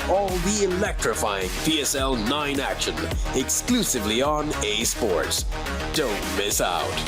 all the electrifying PSL 9 action exclusively on A Sports. Don't miss out.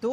2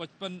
55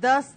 10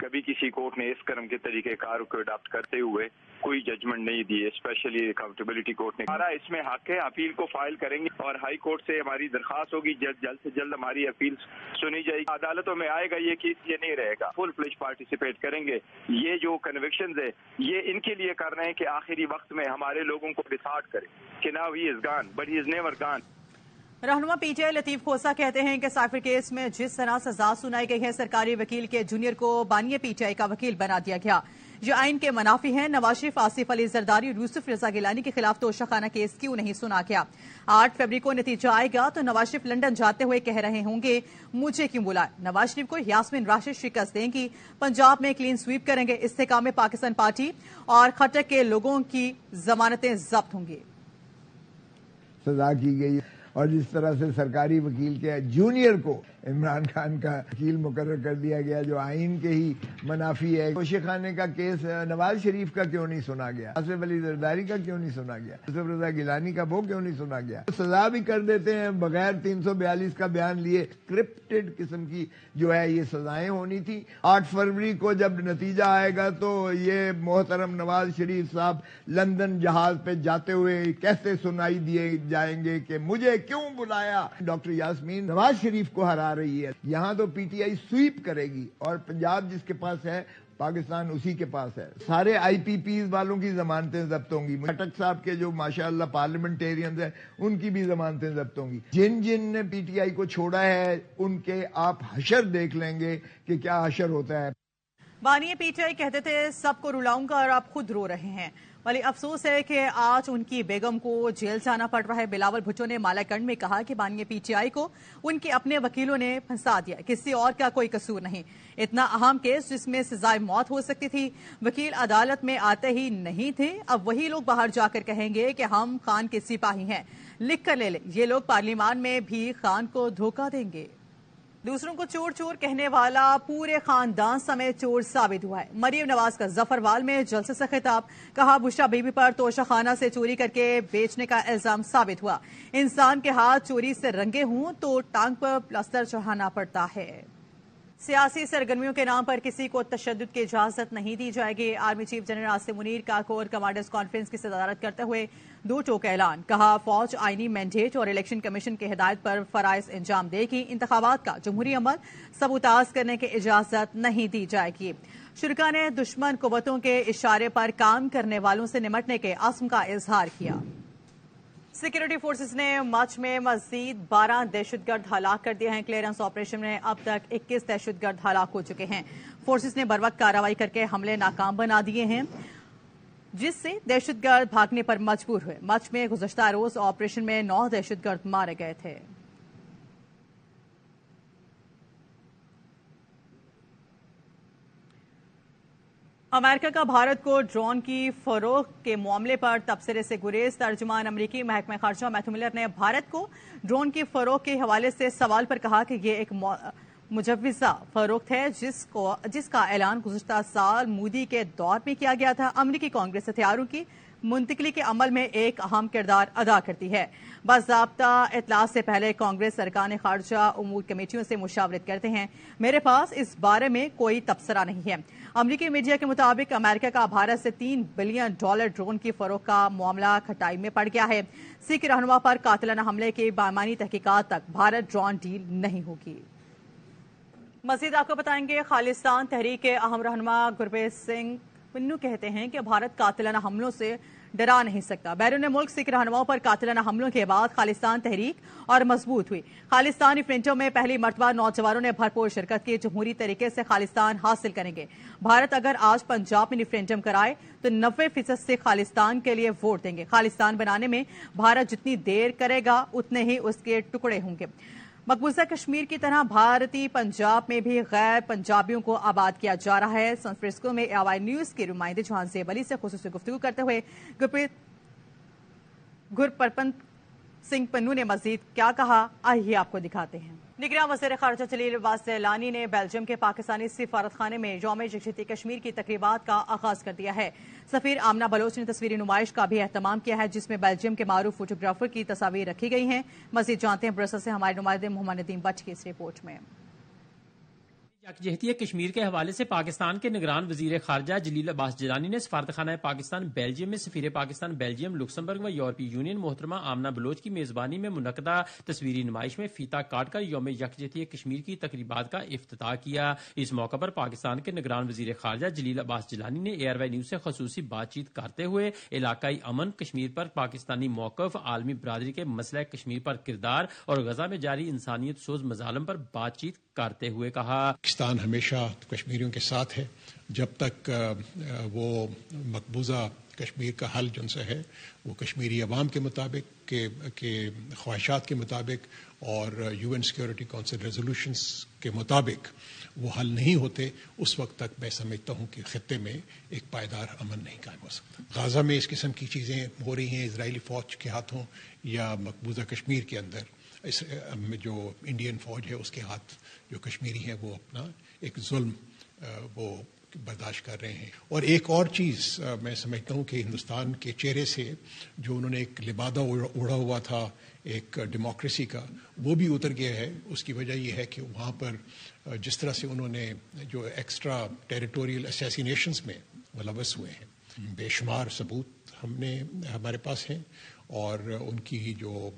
کبھی کسی court نے اس قسم کے طریقہ کار کو اڈاپٹ کرتے ہوئے کوئی ججمنٹ نہیں دی ہے، اسپیشلی اکاؤنٹیبلٹی کورٹ نے. ہمارا اس میں حق ہے، اپیل کو فائل کریں گے اور ہائی کورٹ سے ہماری درخواست ہوگی، جلد سے جلد ہماری اپیل سنی جائے گی. عدالتوں میں آئے گا یہ کیس، یہ نہیں رہے گا. فل فلیج پارٹیسپیٹ کریں گے. یہ جو کنوکشنز ہے یہ ان کے لیے کر رہے ہیں کہ آخری وقت میں ہمارے لوگوں کو ڈسہارٹ کرے کہ ناؤ ہی از گان بٹ ہی از نیور گان. رہنما پی ٹی آئی لطیف کھوسا کہتے ہیں کہ سائفر کیس میں جس طرح سزا سنائی گئی ہے، سرکاری وکیل کے جونیئر کو بانی پی ٹی آئی کا وکیل بنا دیا گیا. یہ آئین کے منافی ہیں. نواز شریف، آصف علی زرداری اور یوسف رضا گیلانی کے خلاف توشہ کیس کیوں نہیں سنا گیا؟ 8 فروری کو نتیجہ آئے گا تو نواز شریف لندن جاتے ہوئے کہہ رہے ہوں گے مجھے کیوں بلائے. نواز شریف کو یاسمین راشد شکست دیں گی. پنجاب میں کلین سویپ کریں گے. استحکام پاکستان پارٹی اور خٹک کے لوگوں کی ضمانتیں ضبط ہوں گی. سزا کی گئی اور جس طرح سے سرکاری وکیل کے جونیئر کو عمران خان کا وکیل مقرر کر دیا گیا جو آئین کے ہی منافی ہے. توشہ خانے کا کیس نواز شریف کا کیوں نہیں سنا گیا؟ آصف علی زرداری کا کیوں نہیں سنا گیا؟ یوسف رضا گیلانی کا وہ کیوں نہیں سنا گیا؟ سزا بھی کر دیتے ہیں بغیر 342 کا بیان لیے. کرپٹڈ قسم کی جو ہے یہ سزائیں ہونی تھی. 8 فروری کو جب نتیجہ آئے گا تو یہ محترم نواز شریف صاحب لندن جہاز پہ جاتے ہوئے کیسے سنائی دیے جائیں گے کہ مجھے کیوں بلایا. ڈاکٹر یاسمین نواز شریف کو ہرا رہی ہے. یہاں تو پی ٹی آئی سویپ کرے گی اور پنجاب جس کے پاس ہے پاکستان اسی کے پاس ہے. سارے آئی پی پیز والوں کی ضمانتیں ضبط ہوں گی. خٹک صاحب کے جو ماشاءاللہ پارلیمنٹیرینز ہیں ان کی بھی ضمانتیں ضبط ہوں گی. جن نے پی ٹی آئی کو چھوڑا ہے ان کے آپ حشر دیکھ لیں گے کہ کیا حشر ہوتا ہے. بانی پی ٹی آئی کہتے تھے سب کو رلاؤں گا اور آپ خود رو رہے ہیں. ولی افسوس ہے کہ آج ان کی بیگم کو جیل جانا پڑ رہا ہے. بلاول بھٹو نے مالا کنڈ میں کہا کہ بانی پی ٹی آئی کو ان کے اپنے وکیلوں نے پھنسا دیا، کسی اور کا کوئی قصور نہیں. اتنا اہم کیس جس میں سزائے موت ہو سکتی تھی، وکیل عدالت میں آتے ہی نہیں تھے. اب وہی لوگ باہر جا کر کہیں گے کہ ہم خان کے سپاہی ہیں. لکھ کر لے لیں، یہ لوگ پارلیمان میں بھی خان کو دھوکہ دیں گے. دوسروں کو چور چور کہنے والا پورے خاندان سمیت چور ثابت ہوا ہے. مریم نواز کا ظفروال میں جلسے سے خطاب. کہا بشرا بی بی پر توشہ خانہ سے چوری کر کے بیچنے کا الزام ثابت ہوا. انسان کے ہاتھ چوری سے رنگے ہوں تو ٹانگ پر پلاسٹر چڑھانا پڑتا ہے. سیاسی سرگرمیوں کے نام پر کسی کو تشدد کی اجازت نہیں دی جائے گی. Army chief general Asim Munir کا کور کمانڈرز کانفرنس کی صدارت کرتے ہوئے 2 ٹوک اعلان. کہا فوج آئینی مینڈیٹ اور الیکشن کمیشن کی ہدایت پر فرائض انجام دے گی. انتخابات کا جمہوری عمل سبوتاژ کرنے کی اجازت نہیں دی جائے گی. شرکا نے دشمن قوتوں کے اشارے پر کام کرنے والوں سے نمٹنے کے عزم کا اظہار کیا. سیکورٹی فورسز نے مچ میں مزید 12 دہشت گرد ہلاک کر دیے ہیں. کلیئرنس آپریشن میں اب تک 21 دہشت گرد ہلاک ہو چکے ہیں. فورسز نے بروقت کارروائی کر کے حملے ناکام بنا دیے ہیں جس سے دہشت گرد بھاگنے پر مجبور ہوئے. مچ میں گزشتہ روز آپریشن میں 9 دہشت گرد مارے گئے تھے. امریکہ کا بھارت کو ڈرون کی فروخت کے معاملے پر تبصرے سے گریز. ترجمان امریکی محکمہ خارجہ میتھیو ملر نے بھارت کو ڈرون کی فروخت کے حوالے سے سوال پر کہا کہ یہ ایک مجوزہ فروخت ہے جس کا اعلان گزشتہ سال مودی کے دور میں کیا گیا تھا. امریکی کانگریس ہتھیاروں کی منتقلی کے عمل میں ایک اہم کردار ادا کرتی ہے. باضابطہ اطلاع سے پہلے کانگریس ارکان خارجہ امور کمیٹیوں سے مشاورت کرتے ہیں. میرے پاس اس بارے میں کوئی تبصرہ نہیں ہے. امریکی میڈیا کے مطابق امریکہ کا بھارت سے $3 بلین ڈرون کی فروخت کا معاملہ کھٹائی میں پڑ گیا ہے. سکھ رہنما پر قاتلانہ حملے کی بامعنی تحقیقات تک بھارت ڈرون ڈیل نہیں ہوگی. مزید آپ کو بتائیں گے خالصتان تحریک کے اہم رہنما گرپریت سنگھ پنو کہتے ہیں کہ بھارت قاتلانہ حملوں سے ڈرا نہیں سکتا. بیرون ملک سکھ رہنماؤں پر قاتلانہ حملوں کے بعد خالصتان تحریک اور مضبوط ہوئی. خالصتان ریفرینڈم میں پہلی مرتبہ نوجوانوں نے بھرپور شرکت کی. جمہوری طریقے سے خالصتان حاصل کریں گے. بھارت اگر آج پنجاب میں ریفرینڈم کرائے تو 90% سے خالصتان کے لیے ووٹ دیں گے. خالصتان بنانے میں بھارت جتنی دیر کرے گا اتنے ہی اس کے ٹکڑے ہوں گے. مقبوضہ کشمیر کی طرح بھارتی پنجاب میں بھی غیر پنجابیوں کو آباد کیا جا رہا ہے. سان فرانسسکو میں AY نیوز کے نمائندے جہان زیب علی سے خصوصی گفتگو کرتے ہوئے گرپرپت سنگھ پنو نے مزید کیا کہا آئیے آپ کو دکھاتے ہیں. نگراں وزیر خارجہ جلیل عباس سیلانی نے بیلجیم کے پاکستانی سفارت خانے میں یوم یکجہتی کشمیر کی تقریبات کا آغاز کر دیا ہے. سفیر آمنہ بلوچ نے تصویری نمائش کا بھی اہتمام کیا ہے جس میں بیلجیم کے معروف فوٹوگرافر کی تصاویر رکھی گئی ہیں. مزید جانتے ہیں برسل سے ہمارے نمائندے محمد ندیم بٹ کی اس رپورٹ میں. یکجہتی کشمیر کے حوالے سے پاکستان کے نگران وزیر خارجہ جلیل عباس جیلانی نے سفارتخانہ پاکستان بیلجیم میں سفیر پاکستان بیلجیم لکسمبرگ و یورپی یونین محترمہ آمنہ بلوچ کی میزبانی میں منعقدہ تصویری نمائش میں فیتا کاٹ کر یوم یکجہتی کشمیر کی تقریبات کا افتتاح کیا۔ اس موقع پر پاکستان کے نگران وزیر خارجہ جلیل عباس جیلانی نے ایئر وائی نیوز سے خصوصی بات چیت کرتے ہوئے علاقائی امن، کشمیر پر پاکستانی موقف، عالمی برادری کے مسئلہ کشمیر پر کردار اور غزہ میں جاری انسانیت سوز مظالم پر بات چیت کرتے ہوئے کہا پاکستان ہمیشہ کشمیریوں کے ساتھ ہے جب تک وہ مقبوضہ کشمیر کا حل جن سے ہے وہ کشمیری عوام کے مطابق کے خواہشات کے مطابق اور U N security council resolutions کے مطابق وہ حل نہیں ہوتے، اس وقت تک میں سمجھتا ہوں کہ خطے میں ایک پائیدار امن نہیں قائم ہو سکتا۔ غزہ میں اس قسم کی چیزیں ہو رہی ہیں اسرائیلی فوج کے ہاتھوں یا مقبوضہ کشمیر کے اندر جو انڈین فوج ہے اس کے ہاتھ جو کشمیری ہیں وہ اپنا ایک ظلم وہ برداشت کر رہے ہیں۔ اور ایک اور چیز میں سمجھتا ہوں کہ ہندوستان کے چہرے سے جو انہوں نے ایک لبادہ اڑا ہوا تھا ایک ڈیموکریسی کا وہ بھی اتر گیا ہے۔ اس کی وجہ یہ ہے کہ وہاں پر جس طرح سے انہوں نے جو ایکسٹرا ٹیریٹوریل اسیسینیشنز میں ملوث ہوئے ہیں، بے شمار ثبوت ہمارے پاس ہیں، اور ان کی جو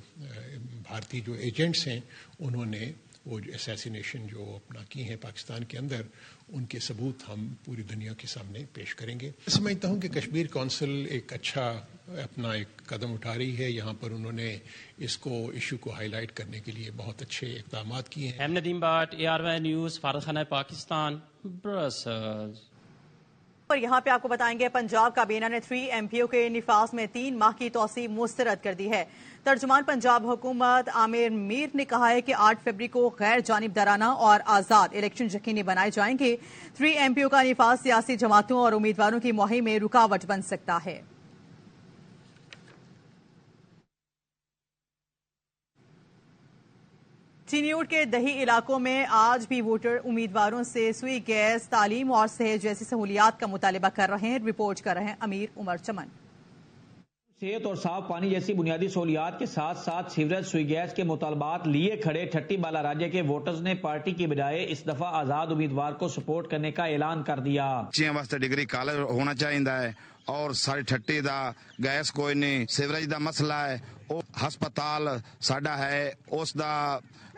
بھارتی جو ایجنٹس ہیں انہوں نے وہ جو اسیسینیشن جو اپنا کی ہیں پاکستان کے اندر، ان کے ثبوت ہم پوری دنیا کے سامنے پیش کریں گے۔ سمجھتا ہوں کہ کشمیر کونسل ایک اچھا اپنا ایک قدم اٹھا رہی ہے، یہاں پر انہوں نے اس کو ایشو کو ہائی لائٹ کرنے کے لیے بہت اچھے اقدامات کیے ہیں۔ M Nadeem Butt, ARY news, سفارتخانہ پاکستان، برسلز۔ اور یہاں پہ آپ کو بتائیں گے پنجاب کابینہ نے 3 MPO کے نفاذ میں 3 ماہ کی توسیع مسترد کر دی ہے۔ ترجمان پنجاب حکومت عامر میر نے کہا ہے کہ 8 فروری کو غیر جانبدارانہ اور آزاد الیکشن یقینی بنائے جائیں گے۔ 3 MPO کا نفاذ سیاسی جماعتوں اور امیدواروں کی مہم میں رکاوٹ بن سکتا ہے۔ چینیوٹ کے دیہی علاقوں میں آج بھی ووٹر امیدواروں سے سوئی گیس، تعلیم اور صحت جیسی سہولیات کا مطالبہ کر رہے ہیں۔ رپورٹ کر رہے ہیں امیر عمر چمن۔ صحت اور صاف پانی جیسی بنیادی سہولیات کے ساتھ ساتھ سیوریج، سوئی گیس کے مطالبات لیے کھڑے ٹھٹی بالا راجے کے ووٹرز نے پارٹی کی بجائے اس دفعہ آزاد امیدوار کو سپورٹ کرنے کا اعلان کر دیا۔ بچیاں واسطے ڈگری کالج ہونا چاہیے اور ساری ٹھٹی دا گیس کوئی نہیں، سیوریج دا مسئلہ ہے، ہسپتال ساڈا ہے اس دا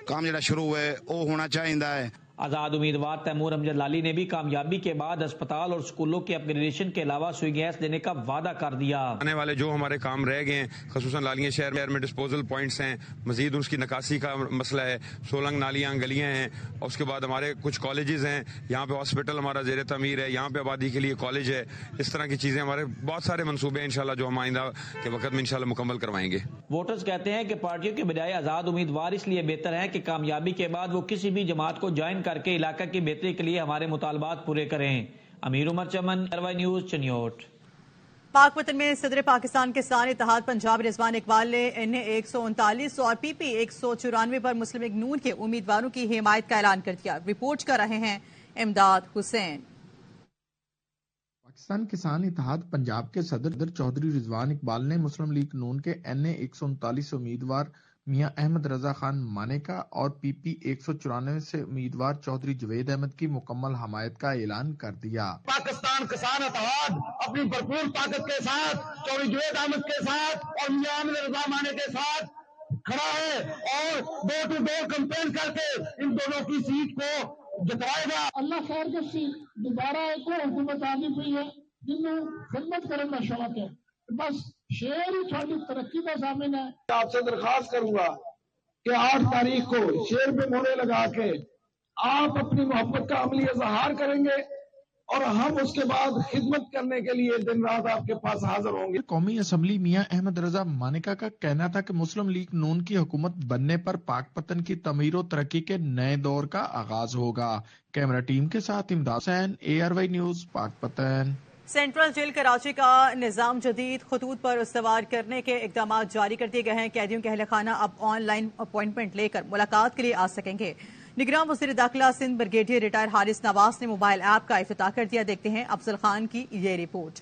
کام جڑا شروع ہوئے وہ ہونا چاہیے۔ آزاد امیدوار تیمور امجد لالی نے بھی کامیابی کے بعد اسپتال اور سکولوں کے اپ گریڈیشن کے علاوہ سوئی گیس دینے کا وعدہ کر دیا۔ آنے والے جو ہمارے کام رہ گئے ہیں، خصوصاً لالیاں شہر میں ڈسپوزل پوائنٹس ہیں، مزید اس کی نکاسی کا مسئلہ ہے، سولنگ نالیاں گلیاں ہیں، اور اس کے بعد ہمارے کچھ کالجز ہیں، یہاں پہ ہاسپٹل ہمارا زیر تعمیر ہے، یہاں پہ آبادی کے لیے کالج ہے، اس طرح کی چیزیں ہمارے بہت سارے منصوبے ہیں انشاءاللہ جو ہم آئندہ کے وقت میں انشاءاللہ مکمل کروائیں گے۔ ووٹرز کہتے ہیں کہ پارٹیوں کے بجائے آزاد امیدوار اس لیے بہتر ہیں کہ کامیابی کے بعد وہ کسی بھی جماعت کو جوائن کر کے علاقہ کی بہتری کے لیے ہمارے مطالبات پورے کریں۔ امیر عمر چمن، ARY نیوز، چنیوٹ۔ پاک وطن میں صدر پاکستان کسان اتحاد پنجاب رضوان اقبال نے NA 139 اور PP 194 پر مسلم لیگ نون کے امیدواروں کی حمایت کا اعلان کر دیا۔ رپورٹ کر رہے ہیں امداد حسین۔ پاکستان کسان اتحاد پنجاب کے صدر چودھری رضوان اقبال نے مسلم لیگ نون کے NA 139 امیدوار میاں احمد رضا خان مانیکا اور PP 194 سے امیدوار چودھری جوید احمد کی مکمل حمایت کا اعلان کر دیا۔ پاکستان کسان اتحاد اپنی بھرپور طاقت کے ساتھ چودھری جوید احمد کے ساتھ اور میاں احمد رضا مانے کے ساتھ کھڑا ہے اور ڈور ٹو ڈور کمپین کر کے ان دونوں کی سیٹ کو جتوائے گا۔ اللہ خیر کے سیٹ دوبارہ ایک اور حکومت آگی ہوئی ہے جنہوں خدمت کرنے کا شوق ہے، بس شہر ہی تھوڑی ترقی کا ضامن ہے۔ آپ سے درخواست کروں گا کہ 8 تاریخ کو شہر پہ مہرے لگا کے آپ اپنی محبت کا عملی اظہار کریں گے اور ہم اس کے بعد خدمت کرنے کے لیے دن رات آپ کے پاس حاضر ہوں گے۔ قومی اسمبلی میاں احمد رضا مانیکا کا کہنا تھا کہ مسلم لیگ نون کی حکومت بننے پر پاک پتن کی تعمیر و ترقی کے نئے دور کا آغاز ہوگا۔ کیمرہ ٹیم کے ساتھ امداد حسین، ARY نیوز، پاک پتن۔ سینٹرل جیل کراچی کا نظام جدید خطوط پر استوار کرنے کے اقدامات جاری کر دیے گئے ہیں۔ قیدیوں کے اہل خانہ اب آن لائن اپوائنٹمنٹ لے کر ملاقات کے لیے آ سکیں گے۔ نگراں وزیر داخلہ سندھ بریگیڈیئر ریٹائر حارث نواز نے موبائل ایپ کا افتتاح کر دیا۔ دیکھتے ہیں افضل خان کی یہ رپورٹ۔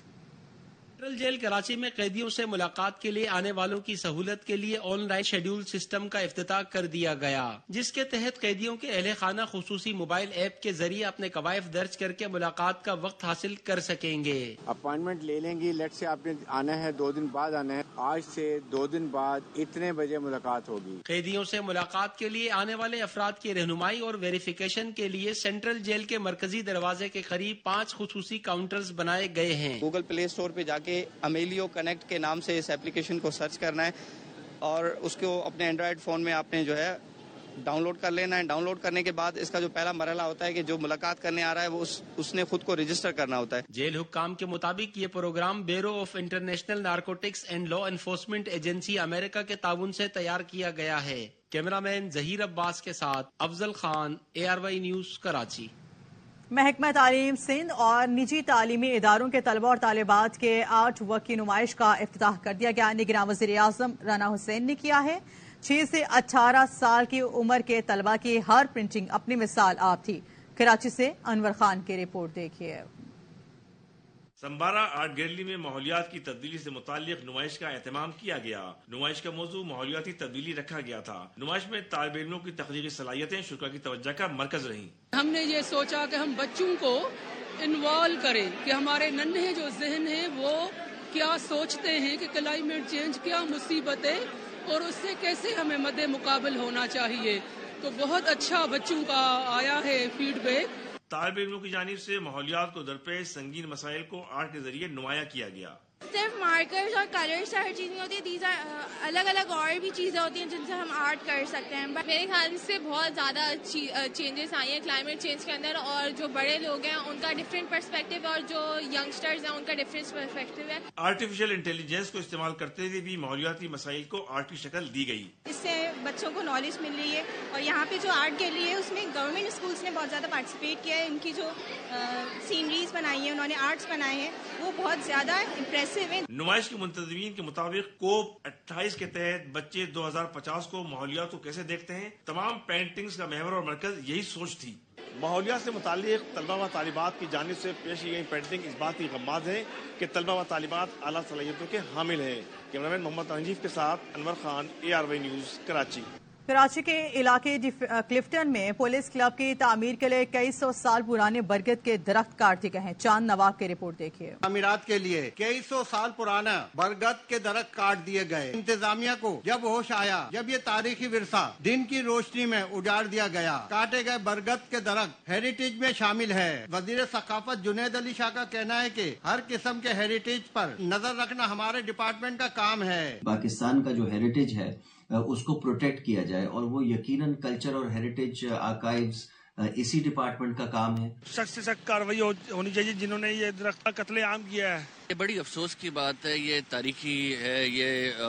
سینٹرل جیل کراچی میں قیدیوں سے ملاقات کے لیے آنے والوں کی سہولت کے لیے آن لائن شیڈول سسٹم کا افتتاح کر دیا گیا، جس کے تحت قیدیوں کے اہل خانہ خصوصی موبائل ایپ کے ذریعے اپنے قوائف درج کر کے ملاقات کا وقت حاصل کر سکیں گے۔ اپائنٹمنٹ لے لیں گی، لیٹ سے آپ نے آنا ہے 2 دن بعد آنا ہے، آج سے 2 دن بعد اتنے بجے ملاقات ہوگی۔ قیدیوں سے ملاقات کے لیے آنے والے افراد کی رہنمائی اور ویریفیکیشن کے لیے سینٹرل جیل کے مرکزی دروازے کے قریب 5 خصوصی کاؤنٹرز بنائے گئے ہیں۔ گوگل پلے اسٹور پہ جا کے امیلیو کنیکٹ کے نام سے اس ایپلیکیشن کو سرچ کرنا ہے اور اس کو اپنے اینڈرائڈ فون میں آپ نے جو ہے ڈاؤن لوڈ کر لینا ہے۔ ڈاؤن لوڈ کرنے کے بعد اس کا جو پہلا مرحلہ ہوتا ہے کہ جو ملاقات کرنے آ رہا ہے وہ اس نے خود کو رجسٹر کرنا ہوتا ہے۔ جیل حکام کے مطابق یہ programme bureau of international narcotics and law enforcement agency امریکہ کے تعاون سے تیار کیا گیا ہے۔ کیمرہ مین ظہیر عباس کے ساتھ افضل خان، ARY نیوز، کراچی۔ محکمہ تعلیم سندھ اور نجی تعلیمی اداروں کے طلبہ اور طالبات کے آرٹ ورک کی نمائش کا افتتاح کر دیا گیا۔ نگراں وزیر اعظم رانا حسین نے کیا ہے۔ 6 سے 18 سال کی عمر کے طلبہ کی ہر پرنٹنگ اپنی مثال آپ تھی۔ کراچی سے انور خان کی رپورٹ دیکھیے۔ سمبارہ آرٹ گیلری میں ماحولیات کی تبدیلی سے متعلق نمائش کا اہتمام کیا گیا۔ نمائش کا موضوع ماحولیاتی تبدیلی رکھا گیا تھا۔ نمائش میں طالب علموں کی تخلیقی صلاحیتیں شرکاء کی توجہ کا مرکز رہیں۔ ہم نے یہ سوچا کہ ہم بچوں کو انوالو کریں کہ ہمارے ننھے جو ذہن ہیں وہ کیا سوچتے ہیں کہ کلائمیٹ چینج کیا مصیبت ہے اور اس سے کیسے ہمیں مد مقابل ہونا چاہیے۔ تو بہت اچھا بچوں کا آیا ہے فیڈ بیک۔ طالب علموں کی جانب سے ماحولیات کو درپیش سنگین مسائل کو آرٹ کے ذریعے نمایاں کیا گیا۔ صرف مارکرز اور کلرز سے ہر چیز نہیں ہوتی، دیز الگ الگ اور بھی چیزیں ہوتی ہیں جن سے ہم آرٹ کر سکتے ہیں۔ میرے خیال سے بہت زیادہ چینجز آئی ہیں کلائمیٹ چینج کے اندر، اور جو بڑے لوگ ہیں ان کا ڈفرینٹ پرسپیکٹیو اور جو ینگسٹرز ہیں ان کا ڈفرینٹ پرسپیکٹیو ہے۔ آرٹیفیشل انٹیلیجنس کو استعمال کرتے ہوئے بھی ماحولیاتی مسائل کو آرٹ کی شکل دی گئی۔ اس سے بچوں کو نالج مل رہی ہے، اور یہاں پہ جو آرٹ گیلری ہے اس میں گورنمنٹ اسکولس نے بہت زیادہ پارٹیسپیٹ کیا ہے۔ ان کی جو سینریز بنائی ہیں، انہوں نے آرٹس بنائے ہیں، وہ بہت زیادہ امپریسو ہیں۔ نمائش کے منتظمین کے مطابق کوپ 28 کے تحت بچے 2050 کو ماحولیات کو کیسے دیکھتے ہیں، تمام پینٹنگز کا محور اور مرکز یہی سوچ تھی۔ ماحولیات سے متعلق طلبہ و طالبات کی جانب سے پیش کی گئی پینٹنگ اس بات کی غماز ہے کہ طلبہ و طالبات اعلیٰ صلاحیتوں کے حامل ہیں۔ کیمرامین محمد تنجیف کے ساتھ انور خان، ARY نیوز، کراچی۔ کراچی کے علاقے کلفٹن میں پولیس کلب کی تعمیر کے لیے کئی 100 سال پرانے برگد کے درخت کاٹ دیے گئے ہیں۔ چاند نواب کی رپورٹ دیکھیے۔ تعمیرات کے لیے کئی 100 سال پرانا برگد کے درخت کاٹ دیے گئے۔ انتظامیہ کو جب ہوش آیا، جب یہ تاریخی ورثہ دن کی روشنی میں اجاڑ دیا گیا، کاٹے گئے برگد کے درخت ہیریٹیج میں شامل ہے۔ وزیر ثقافت جنید علی شاہ کا کہنا ہے کہ ہر قسم کے ہیریٹیج پر نظر رکھنا ہمارے ڈپارٹمنٹ کا کام ہے۔ پاکستان کا جو ہیریٹیج ہے اس کو پروٹیکٹ کیا جائے، اور وہ یقیناً کلچر اور ہیریٹیج آرکائیوز اسی ڈپارٹمنٹ کا کام ہے۔ سخت سے سخت کارروائی ہونی چاہیے جنہوں نے یہ درخت کا قتل عام کیا ہے۔ یہ بڑی افسوس کی بات ہے، یہ تاریخی ہے، یہ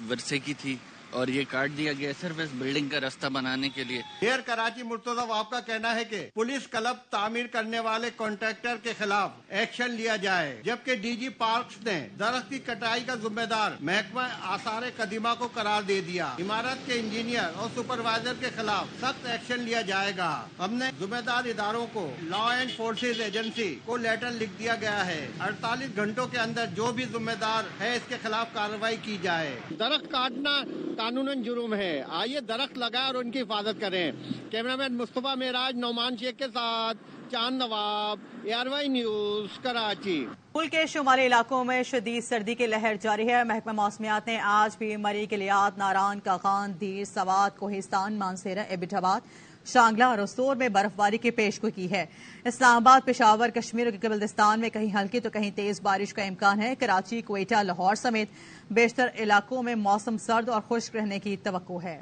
ورثے کی تھی اور یہ کاٹ دیا گیا صرف اس بلڈنگ کا راستہ بنانے کے لیے۔ ڈیر کراچی مرتضی واب کا کہنا ہے کہ پولیس کلب تعمیر کرنے والے کانٹریکٹر کے خلاف ایکشن لیا جائے، جبکہ DG پارکس نے درخت کی کٹائی کا ذمہ دار محکمہ آثار قدیمہ کو قرار دے دیا۔ عمارت کے انجینئر اور سپروائزر کے خلاف سخت ایکشن لیا جائے گا۔ ہم نے ذمہ دار اداروں کو لا اینڈ فورسز ایجنسی کو لیٹر لکھ دیا گیا ہے، 48 گھنٹوں کے اندر جو بھی ذمہ دار ہے اس کے خلاف کارروائی کی جائے۔ درخت کاٹنا قانوناً جرم ہے، آئیے درخت لگائیں اور ان کی حفاظت کریں۔ کیمرامین مصطفیٰ معراج، نعمان شیخ کے ساتھ چاند نواب، ARY نیوز، کراچی۔ ملک کے شمالی علاقوں میں شدید سردی کی لہر جاری ہے۔ محکمہ موسمیات نے آج بھی مری، کلیات، ناران، کاغان، دیر، سوات، کوہستان، مانسہرہ، ایبٹ آباد، شانگلہ اور رستور میں برف باری کی پیشگوئی کی ہے۔ اسلام آباد، پشاور، کشمیر اور بلتستان میں کہیں ہلکی تو کہیں تیز بارش کا امکان ہے۔ کراچی، کوئٹہ، لاہور سمیت بیشتر علاقوں میں موسم سرد اور خشک رہنے کی توقع ہے۔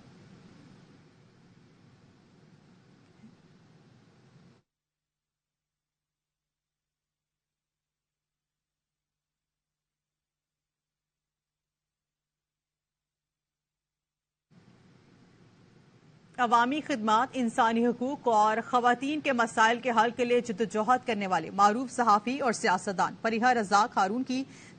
عوامی خدمات، انسانی حقوق اور خواتین کے مسائل کے حل کے لیے جدوجہد کرنے والے معروف صحافی اور سیاستدان فریحہ رزاق ہارون کی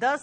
10